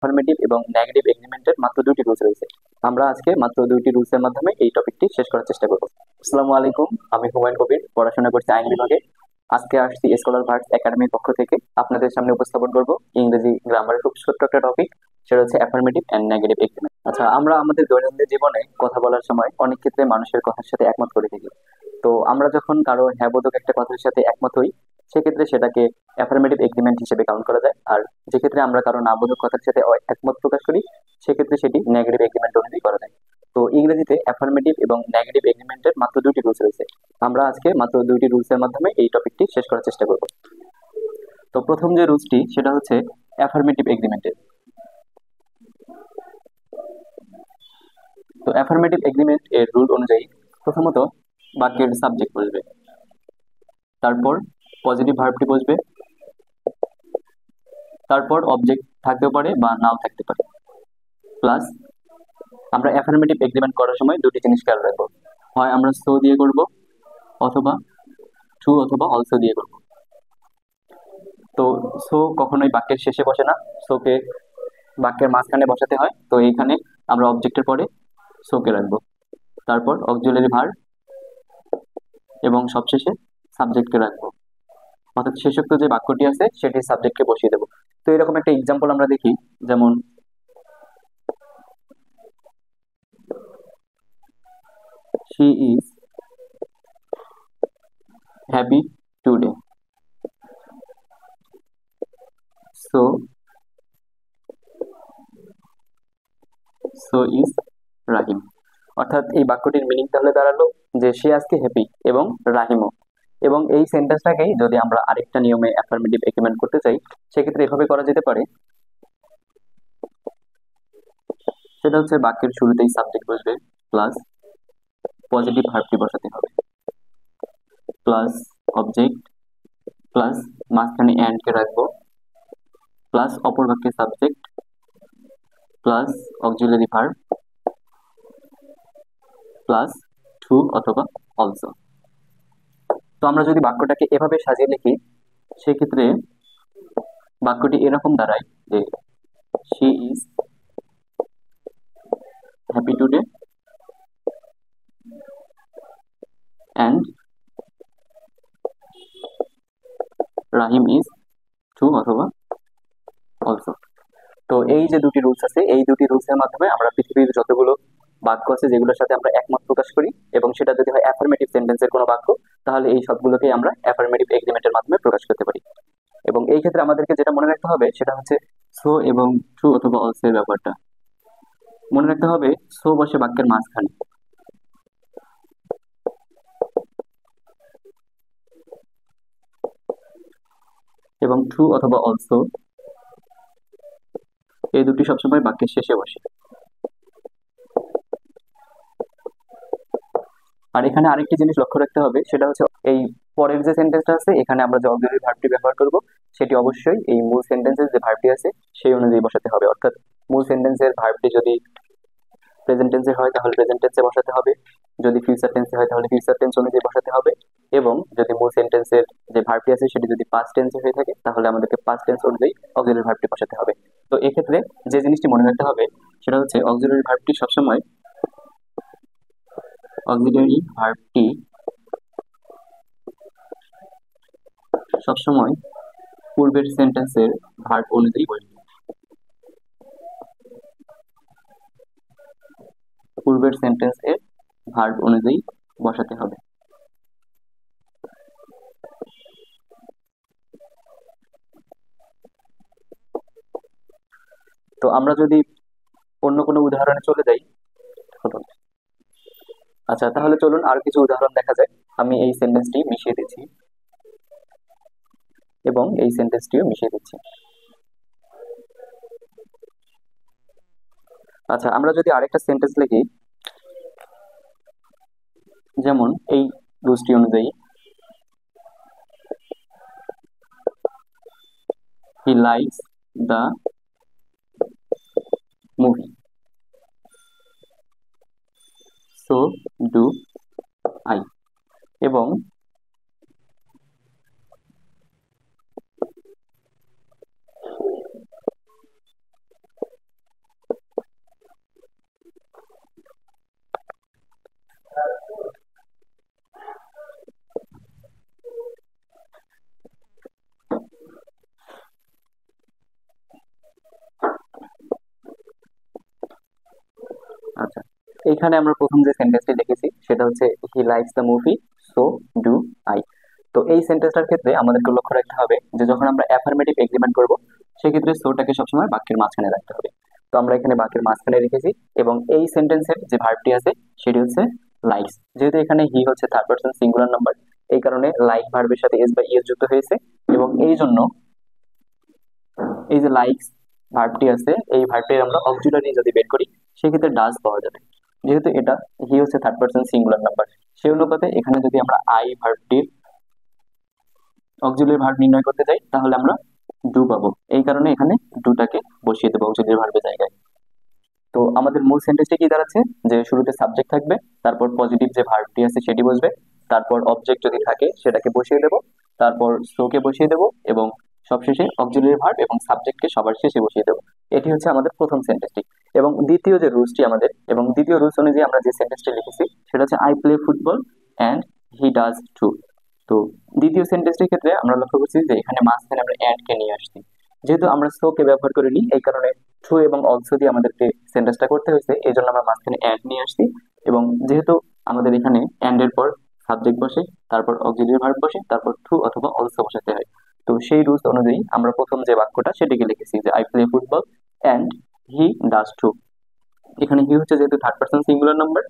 Affirmative এবং negative এগ্রিমেন্টের মাত্র দুটি রুলস রয়েছে। আমরা আজকে মাত্র দুইটি রুলসের মাধ্যমে এই টপিকটি শেষ করার চেষ্টা করব। আসসালামু আলাইকুম, আমি হুমায়ুন কবির, পড়াশোনা করছি আইন বিভাগে। আজকে আসছি স্কলার ভার্স একাডেমির পক্ষ থেকে আপনাদের সামনে উপস্থাপন করব ইংরেজি গ্রামারের খুব ছোট্ট একটা টপিক, সেটা হচ্ছে অ্যাফার্মেটিভ এন্ড নেগেটিভ এগ্রিমেন্ট। আচ্ছা, আমরা আমাদের দৈনন্দিন জীবনে কথা বলার সময় অনেক ক্ষেত্রে মানুষের কথার সাথে একমত করে থাকি। তো আমরা যখন কারো হ্যাঁ বোধক একটা কথার সাথে একমত হই, সেক্ষেত্রে সেটাকে অ্যাফার্মেটিভ এগ্রিমেন্ট হিসেবে কাউন্ট করা যায়। আর যে ক্ষেত্রে আমরা কারো না বোধক কথার সাথে একমত প্রকাশ করি, সেক্ষেত্রে সেটি নেগেটিভ এগ্রিমেন্ট অনুযায়ী করা যায়। তো ইংরেজিতে অ্যাফার্মেটিভ এবং নেগেটিভ এগ্রিমেন্টের মাত্র দুটি রুলস রয়েছে। আমরা আজকে মাত্র দুইটি রুলসের মাধ্যমে এই টপিকটি শেষ করার চেষ্টা করব। তো প্রথম যে রুলসটি সেটা হচ্ছে অ্যাফার্মেটিভ এগ্রিমেন্টের। তো অ্যাফার্মেটিভ এগ্রিমেন্ট এর রুল অনুযায়ী প্রথমত বাক্যের সাবজেক্ট বসবে, তারপর পজিটিভ ভার্বটি বসবে, তারপর অবজেক্ট থাকতেও পারে বা নাও থাকতে পারে। প্লাস আমরা অ্যাফার্মেটিভ এগ্রিমেন্ট করার সময় দুটি জিনিস খেয়াল রাখবো, হয় আমরা সো দিয়ে করব অথবা টু অথবা অলসো দিয়ে করব। তো সো কখনোই বাক্যের শেষে বসে না, সোকে বাক্যের মাঝখানে বসাতে হয়। তো এইখানে আমরা অবজেক্টের পরে সোকে রাখবো, তারপর অক্সিলারি ভার্ব এবং সবশেষে সাবজেক্টকে রাখবো। অর্থাৎ শেষোক্ত যে বাক্যটি আছে সেটি সাবজেক্টকে বসিয়ে দেবো। তো এরকম একটা এক্সাম্পল আমরা দেখি, যেমন she is happy today, so is রাহিম। অর্থাৎ এই বাক্যটির মিনিং তাহলে দাঁড়ালো যে সে আজকে হ্যাপি এবং রাহিমও। এবং এই সেন্টেন্সটাকেই যদি আমরা আরেকটা নিয়মে অ্যাফার্মেটিভ এগ্রিমেন্ট করতে চাই, সেক্ষেত্রে এভাবে করা যেতে পারে। সেটা হচ্ছে বাক্যের শুরুতেই সাবজেক্ট বসবে, প্লাস পজিটিভ ভার্বটি বসাতে হবে, প্লাস অবজেক্ট, প্লাস মাঝখানে এন্ড কে রাখবো, প্লাস অপর বাক্যের subject, plus auxiliary verb, plus too অথবা অলসো। তো আমরা যদি বাক্যটাকে এভাবে সাজিয়ে লিখি, সেক্ষেত্রে বাক্যটি এরকম দাঁড়ায় যে she is happy today and Rahim is too অথবা অলসো। তো এই যে দুটি রুলস আছে, এই দুটি রুলসের মাধ্যমে আমরা পৃথিবীর যতগুলো বাক্য আছে যেগুলোর সাথে আমরা একমত প্রকাশ করি, এবং সেটা যদি হয় অ্যাফার্মেটিভ সেন্টেন্সের কোনো বাক্য, তাহলে এই সবগুলোকেই আমরা অ্যাফার্মেটিভ এগ্রিমেন্টের মাধ্যমে প্রকাশ করতে পারি। এবং এই ক্ষেত্রে আমাদেরকে যেটা মনে রাখতে হবে সেটা হচ্ছে সো এবং ট্রু অথবা অলসো এর ব্যাপারটা মনে রাখতে হবে। সো বসে বাক্যের মাঝখানে, এবং ট্রু অথবা অলসো এই দুটি সবসময় বাক্যের শেষে বসে। আর এখানে আরেকটি জিনিস লক্ষ্য রাখতে হবে, সেটা হচ্ছে এই পরের যে সেন্টেন্সটা আছে এখানে আমরা যে অক্সিলারি ভার্বটি ব্যবহার করব, সেটি অবশ্যই এই মূল সেন্টেন্সের যে ভার্বটি আছে সেই অনুযায়ী বসাতে হবে। অর্থাৎ মূল সেন্টেন্সের ভার্বটি যদি প্রেজেন্ট টেন্সে হয় তাহলে প্রেজেন্ট টেন্সে বসাতে হবে, যদি ফিউচার টেন্সে হয় তাহলে ফিউচার টেন্স অনুযায়ী বসাতে হবে, এবং যদি মূল সেন্টেন্সের যে ভার্বটি আছে সেটি যদি পাস্ট টেন্সে হয়ে থাকে তাহলে আমাদেরকে পাস্ট টেন্স অনুযায়ী অক্সিলারি ভার্বটি বসাতে হবে। তো এক্ষেত্রে যে জিনিসটি মনে রাখতে হবে সেটা হচ্ছে অক্সিলারি ভার্বটি সবসময় পূর্বের সেন্টেন্সের ভার্ব অনুযায়ী বসবে, পূর্বের সেন্টেন্সের ভার্ব অনুযায়ী বসাতে হবে। তো আমরা যদি অন্য কোনো উদাহরণে চলে যাই, আচ্ছা তাহলে চলুন আর কিছু উদাহরণ দেখা যায়। আমি এই সেন্টেন্সটি মিশিয়ে দিচ্ছি এবং এই সেন্টেন্সটিও মিশিয়ে দিচ্ছি। আচ্ছা, আমরা যদি আরেকটা সেন্টেন্স লিখি, যেমন এই রুলসটি অনুযায়ী, he likes the movie, so do I. এবং এইখানে আমরা প্রথম যে সেন্টেন্সটি লিখেছি সেটা হচ্ছে he likes the movie, so do I. তো এই সেন্টেন্সটার ক্ষেত্রে আমাদেরকে লক্ষ্য রাখতে হবে যে যখন আমরা অ্যাফার্মেটিভ এগ্রিমেন্ট করব সেক্ষেত্রে সোটাকে সবসময় বাক্যের মাঝখানে রাখতে হবে। তো আমরা এখানে বাক্যের মাঝখানে রেখেছি এবং এই সেন্টেন্সের যে ভার্বটি আছে সেটি হচ্ছে লাইকস। যেহেতু এখানে হি হচ্ছে থার্ড পারসন সিঙ্গুলার নাম্বার, এই কারণে লাইক ভার্বের সাথে এস বা ইএস যুক্ত হয়েছে এবং এই জন্য এই যে লাইকস ভার্বটি আছে এই ভার্বটির আমরা অক্সিলারি যদি বের করি সেক্ষেত্রে ডাজ পাওয়া যাবে। যেহেতু এটা হি হচ্ছে থার্ড পারসন সিঙ্গুলার নাম্বার, সেই অনুপাতে এখানে যদি আমরা আই ভার্বটির অক্সিলারি ভার্ব নির্ণয় করতে যাই তাহলে আমরা ডু পাবো। এই কারণে এখানে ডুটাকে বসিয়ে দেবো অক্সিলারি ভার্বের জায়গায়। তো আমাদের মূল সেন্টেন্সটা কি দাঁড়াচ্ছে যে শুরুতে সাবজেক্ট থাকবে, তারপর পজিটিভ যে ভার্বটি আছে সেটি বসবে, তারপর অবজেক্ট যদি থাকে সেটাকে বসিয়ে দেবো, তারপর সোকে বসিয়ে দেবো এবং সবশেষে অক্সিলারি ভার্ব এবং সাবজেক্টকে সবার শেষে বসিয়ে দেবো। এটি হচ্ছে আমাদের প্রথম সেন্টেন্সটি। এবং দ্বিতীয় যে রুলসটি আমাদের এবং দ্বিতীয় রুলস অনুযায়ী আমরা যে সেন্টেন্সটি লিখেছি সেটা হচ্ছে I play football and he does too. তো দ্বিতীয় সেন্টেন্সটির ক্ষেত্রে আমরা লক্ষ্য করছি যে এখানে মাঝখানে আমরা অ্যান্ড কে নিয়ে আসছি। যেহেতু আমরা সোকে ব্যবহার করিনি এই কারণে ট্রু এবং অলসো দিয়ে আমাদেরকে সেন্টেন্সটা করতে হয়েছে, এই জন্য আমরা মাঝখানে অ্যান্ড নিয়ে আসছি। এবং যেহেতু আমাদের এখানে অ্যান্ড এর পর সাবজেক্ট বসে, তারপর অক্সিলারি ভার্ব বসে, তারপর ট্রু অথবা অলসো বসাতে হয়। তো সেই রুলস অনুযায়ী আমরা প্রথম যে বাক্যটা সেটাকে লিখেছি যে I play football and he does too. এখানে হি হচ্ছে যেহেতু থার্ড পারসন সিঙ্গুলার নাম্বার,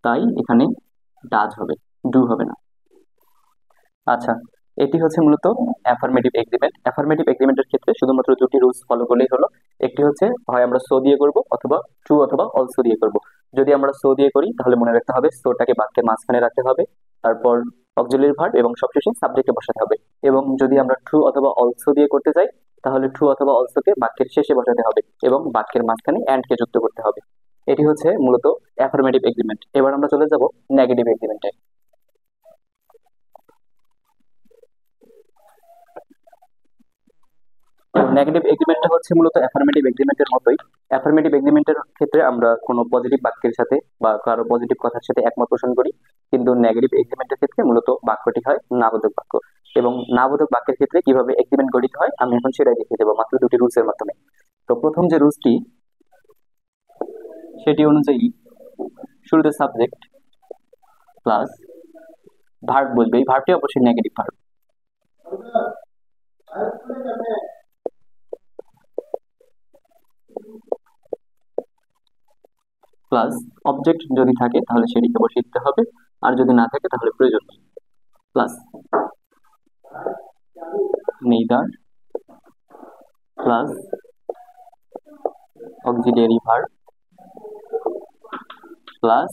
তাই এখানে ডাজ হবে, ডু হবে না। আচ্ছা, এটি হচ্ছে মূলত অ্যাফার্মেটিভ এগ্রিমেন্ট। অ্যাফার্মেটিভ এগ্রিমেন্টের ক্ষেত্রে শুধুমাত্র দুটি রুলস ফলো করলেই হলো। একটি হচ্ছে হয় আমরা সো দিয়ে করব অথবা ট্রু অথবা অলসো দিয়ে করব। যদি আমরা সো দিয়ে করি তাহলে মনে রাখতে হবে সোটাকে বাক্যের মাঝখানে রাখতে হবে, তারপর অক্সিলারি ভার্ব এবং সবশেষে সাবজেক্টে বসাতে হবে। এবং যদি আমরা ট্রু অথবা অলসো দিয়ে করতে চাই তাহলে ট্রু অথবা অলসোকে বাক্যের শেষে বসাতে হবে এবং বাক্যের মাঝখানে অ্যান্ড কে যুক্ত করতে হবে। এটি হচ্ছে মূলত অ্যাফার্মেটিভ এগ্রিমেন্ট। এবার আমরা চলে যাব নেগেটিভ এগ্রিমেন্টে। নেগেটিভ এগ্রিমেন্টটা হচ্ছে মূলত অ্যাফার্মেটিভ এগ্রিমেন্টের মতোই। অ্যাফার্মেটিভ এগ্রিমেন্টের ক্ষেত্রে আমরা কোনো পজিটিভ বাক্যের সাথে বা কারো পজিটিভ কথার সাথে একমত পোষণ করি, কিন্তু নেগেটিভ এগ্রিমেন্টের ক্ষেত্রে মূলত বাক্যটি হয় নাবোধক বাক্য। এবং নাবোধক বাক্যের ক্ষেত্রে কিভাবে এগ্রিমেন্ট গঠিত হয় আমি এখন সেটাই দেখিয়ে দেবো মাত্র দুটি রুলসের মাধ্যমে। তো প্রথম যে রুলসটি সেটি অনুযায়ী শুরুতে সাবজেক্ট প্লাস ভার্ব বসবে, এই ভার্বটি অবশ্যই নেগেটিভ ভার্ব, প্লাস অবজেক্ট যদি থাকে তাহলে সেটিকে বসিয়ে দিতে হবে, আর যদি না থাকে তাহলে প্রয়োজন নেই, plus neither plus auxiliary verb plus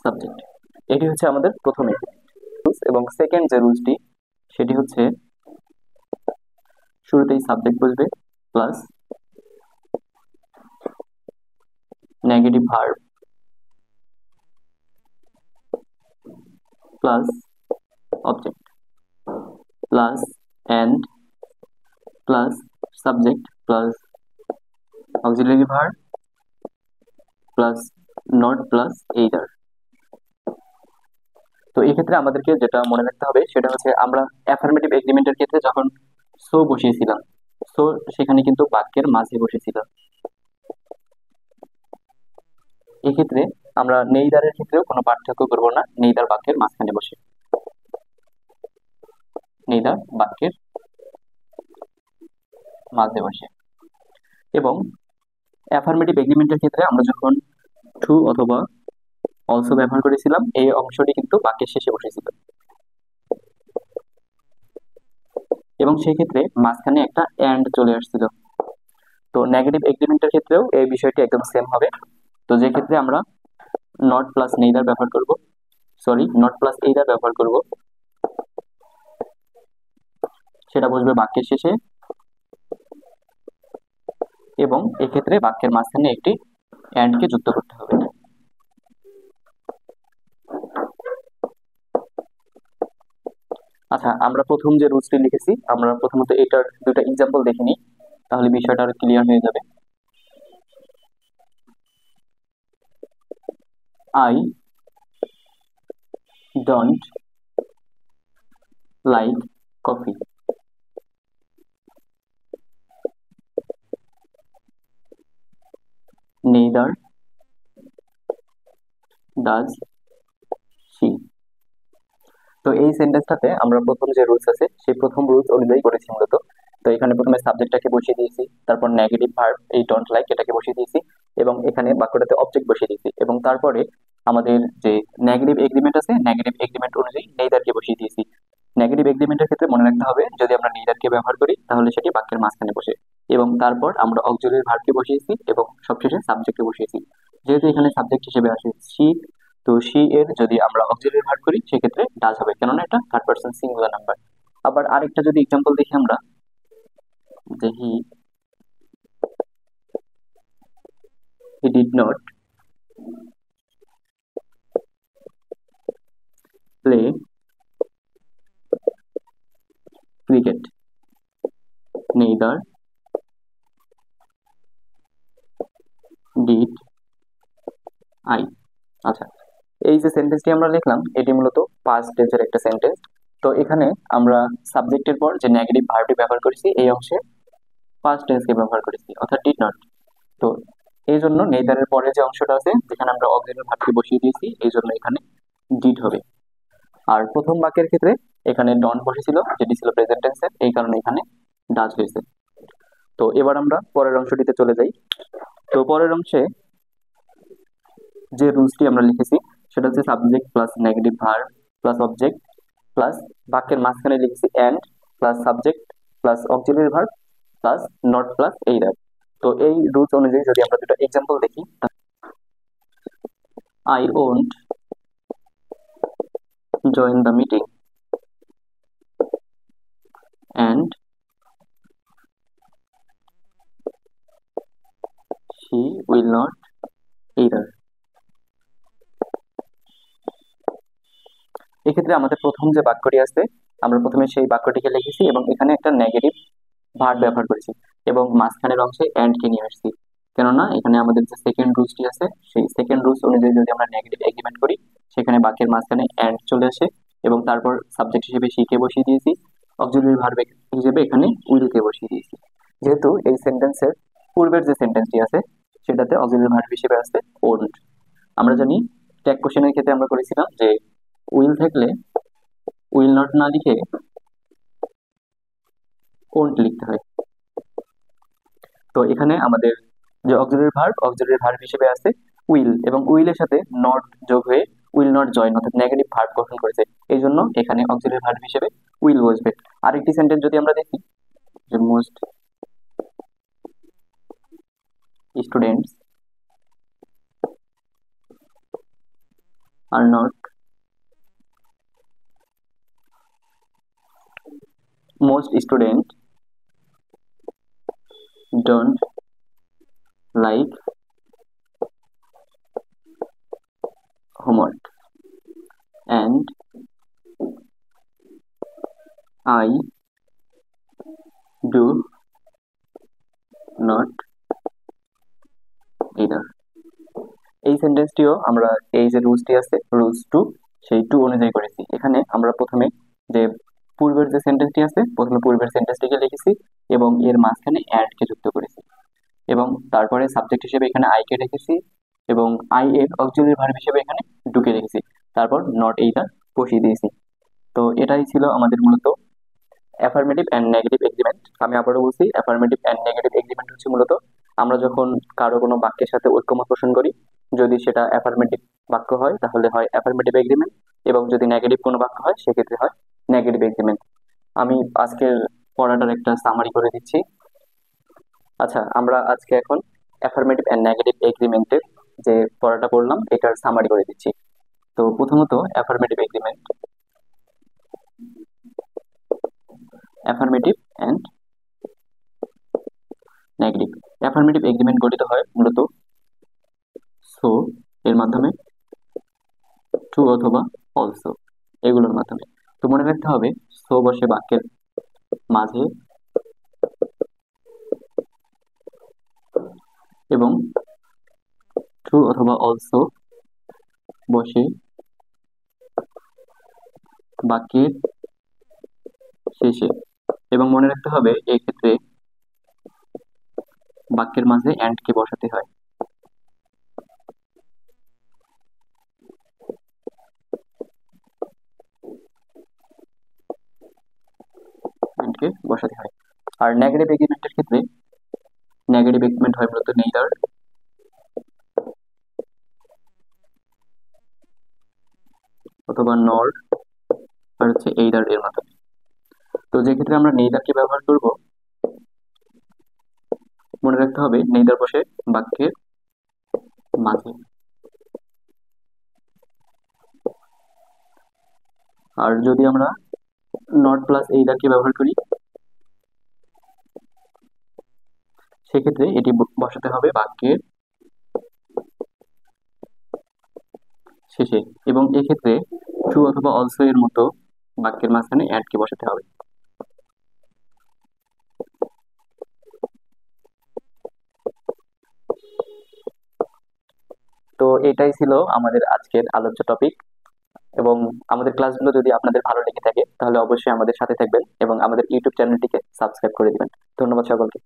subject. এটি হচ্ছে আমাদের প্রথম রুলস। এবং সেকেন্ড যে রুলসটি সেটি হচ্ছে শুরুতেই সাবজেক্ট বসবে plus negative verb plus object plus and plus subject plus auxiliary verb plus not plus either. তো এই ক্ষেত্রে আমাদেরকে যেটা মনে রাখতে হবে সেটা হচ্ছে আমরা অ্যাফার্মেটিভ এগ্রিমেন্টের ক্ষেত্রে যখন সো বসিয়েছিলাম, সো সেখানে কিন্তু বাক্যের মাঝে বসেছিল। এক্ষেত্রে আমরা নেইদারের ক্ষেত্রেও কোনো পার্থক্য করব না, নেইদার বাক্যের মাঝখানে বসে, নেইদার বাক্যের মাঝে বসে। এবং অ্যাফার্মেটিভ এগ্রিমেন্টের ক্ষেত্রে আমরা যখন ট্রু অথবা অলসো ব্যবহার করেছিলাম এই অংশটি কিন্তু বাক্যের শেষে বসেছিল এবং সেই ক্ষেত্রে মাঝখানে একটা এন্ড চলে আসছিল। তো নেগেটিভ এগ্রিমেন্টের ক্ষেত্রেও এই বিষয়টি একদম সেম হবে। তো যে ক্ষেত্রে আমরা নট প্লাস নেইদার ব্যবহার করব, নট প্লাস এইদার ব্যবহার করব, সেটা বসবে বাক্যের শেষে এবং এক্ষেত্রে বাক্যের মাঝখানে একটি এন্ড কে যুক্ত করতে হবে। আচ্ছা, আমরা প্রথম যে রুলসটি লিখেছি আমরা প্রথমত এটার দুটো এক্সাম্পল দেখে নিই, তাহলে বিষয়টা আরো ক্লিয়ার হয়ে যাবে। I don't like coffee. Neither does she. তো এই সেন্টেন্সটাতে আমরা প্রথম যে রুলস আছে সেই প্রথম রুলস অনুযায়ী করেছি মূলত। তো এখানে প্রথমে সাবজেক্টটাকে বসিয়ে দিয়েছি, তারপর নেগেটিভ ভার্ব এই ডোন্ট লাইক এটাকে বসিয়ে দিয়েছি, এবং এখানে বাক্যটাতে অবজেক্ট বসিয়ে দিয়েছি, এবং তারপরে আমাদের যে নেগেটিভ এগ্রিমেন্ট আছে নেগেটিভ এগ্রিমেন্ট অনুযায়ী নেইদারকে বসিয়ে দিয়েছি। নেগেটিভ এগ্রিমেন্টের ক্ষেত্রে মনে রাখতে হবে যদি আমরা নেইদারকে ব্যবহার করি তাহলে সেটি বাক্যের মাঝখানে বসে, এবং তারপর আমরা অক্সিলারি ভার্বকে বসিয়েছি এবং সবশেষে সাবজেক্টকে বসিয়েছি। যেহেতু এখানে সাবজেক্ট হিসেবে আসে শি, তো শি এর যদি আমরা অক্সিলারি ভার্ব করি সেক্ষেত্রে ডাজ হবে, কেননা এটা থার্ড পারসন সিঙ্গুলার নাম্বার। আবার আরেকটা যদি এক্সাম্পল দেখি আমরা, যে he did not play cricket neither did I. আচ্ছা, এই যে সেন্টেন্সটি আমরা লিখলাম এটি মূলত পাস্ট টেন্সের একটা সেন্টেন্স। তো এখানে আমরা সাবজেক্টের পর যে নেগেটিভ ভার্বটি ব্যবহার করেছি এই অংশে পাস্ট টেন্সকে ব্যবহার করেছি, অর্থাৎ ডিড নট। তো এই জন্য নেইদারের পরে যে অংশটা আছে যেখানে আমরা অক্সিলারি ভার্বকে বসিয়ে দিয়েছি এই জন্য এখানে ডিড হবে। আর প্রথম বাক্যের ক্ষেত্রে এখানে ডন্ট বসেছিল যেটি ছিল প্রেজেন্ট টেন্সের, এই কারণে এখানে ডাজ হয়েছে। তো এবার আমরা পরের অংশটিতে চলে যাই। তো পরের অংশে যে রুলসটি আমরা লিখেছি সেটা হচ্ছে subject plus negative verb plus object plus বাক্যের মাঝখানে লিখেছি and plus subject plus auxiliary verb plus not plus either. তো এই রুলস অনুযায়ী যদি আমরা দুটো এক্সাম্পল দেখি, I won't join the meeting and she will not either। এক্ষেত্রে আমাদের প্রথম যে বাক্যটি আছে আমরা প্রথমে সেই বাক্যটিকে লিখেছি এবং এখানে একটা নেগেটিভ ভার্ব ব্যবহার করেছি এবং মাঝখানের অংশে এন্ড কে নিয়ে আসছি, কেননা এখানে আমাদের যে সেকেন্ড রুলসটি আছে সেই সেকেন্ড রুলস অনুযায়ী যদি আমরা নেগেটিভ এগ্রিমেন্ট করি সেখানে বাক্যের মাঝখানে এন্ড চলে আসে, এবং তারপর সাবজেক্ট হিসেবে she কে বসিয়ে দিয়েছি, অক্সিলারি ভার্ব হিসেবে এখানে will কে বসিয়ে দিয়েছি। যেহেতু এই সেন্টেন্সের পূর্বের যে সেন্টেন্সটি আছে সেটাতে অক্সিলারি ভার্ব হিসেবে আছে ওন্ট। আমরা জানি ট্যাগ কোশ্চেনের ক্ষেত্রে আমরা করেছিলাম যে উইল থাকলে উইল নট না লিখে ওন্ট লিখতে হয়। তো এখানে আমাদের যে অক্সিলারি ভার্ব হিসেবে আছে উইল, এবং উইলের সাথে নট যোগ হয়ে উইল নট জয়েন অর্থাৎ নেগেটিভ ভার্ব গঠন করেছে, এই জন্য এখানে অক্সিলারি ভার্ব হিসেবে উইল বসবে। আরেকটি সেন্টেন্স যদি আমরা দেখি, যে most students are not most students don't like homework and I do not either। এই সেন্টেন্সটিও আমরা এই যে রুলসটি আছে রুলস 2 সেই 2 অনুযায়ী করেছি। এখানে আমরা প্রথমে যে পূর্বের যে সেন্টেন্সটি আছে প্রথমে পূর্বের সেন্টেন্সটিকে লিখেছি এবং এর মাঝখানে অ্যাড কে যুক্ত করেছি, এবং তারপরে সাবজেক্ট হিসেবে এখানে আই কে রেখেছি এবং আই এর অক্সিলারি ভার্ব হিসেবে এখানে ঢুকে রেখেছি, তারপর নট এইটা বসিয়ে দিয়েছি। তো এটাই ছিল আমাদের মূলত অ্যাফার্মেটিভ অ্যান্ড নেগেটিভ এগ্রিমেন্ট। আমি আবারও বলছি অ্যাফার্মেটিভ অ্যান্ড নেগেটিভ এগ্রিমেন্ট হচ্ছে মূলত আমরা যখন কারো কোনো বাক্যের সাথে ঐক্যমত পোষণ করি, যদি সেটা অ্যাফার্মেটিভ বাক্য হয় তাহলে হয় অ্যাফার্মেটিভ এগ্রিমেন্ট, এবং যদি নেগেটিভ কোনো বাক্য হয় সেক্ষেত্রে হয় নেগেটিভ এগ্রিমেন্ট। আমি আজকের পড়াটার একটা সামারি করে দিচ্ছি। আচ্ছা, আমরা আজকে এখন অ্যাফার্মেটিভ অ্যান্ড নেগেটিভ এগ্রিমেন্টের যে পড়াটা পড়লাম এটার সামারি করে দিচ্ছি। তো প্রথমত affirmative agreement, affirmative and negative. Affirmative agreement গঠিত হয় মূলত সো এর মাধ্যমে, টু অথবা অলসো এগুলোর মাধ্যমে। তো মনে রাখতে হবে সো বসে বাক্যের মাঝে এবং টু অথবা অলসো বসে বাক্যের শেষে, এবং মনে রাখতে হবে এই ক্ষেত্রে বাক্যের মাঝে এন্ড কে বসাতে হয়। কে বসাতে হয়। আর নেগেটিভ এগ্রিমেন্টের ক্ষেত্রে নেগেটিভ এগ্রিমেন্ট হয় মূলত নেইদার অথবা নর আর হচ্ছে এইদার এর মাধ্যমে। তো যে ক্ষেত্রে আমরা নেইদারকে ব্যবহার করব, মনে রাখতে হবে নেইদার বসে বাক্যের মাঝে। আর যদি আমরা নট প্লাস এইদারকে ব্যবহার করি, সেক্ষেত্রে এটি বসাতে হবে বাক্যের শেষে, এবং এক্ষেত্রে ট্রু অথবা অলসো এর মতো বাক্যের মাঝখানে অ্যাড কে বসাতে হবে। তো এটাই ছিল আমাদের আজকের আলোচ্য টপিক, এবং আমাদের ক্লাসগুলো যদি আপনাদের ভালো লেগে থাকে তাহলে অবশ্যই আমাদের সাথে থাকবেন এবং আমাদের ইউটিউব চ্যানেলটিকে সাবস্ক্রাইব করে দিবেন। ধন্যবাদ সকলকে।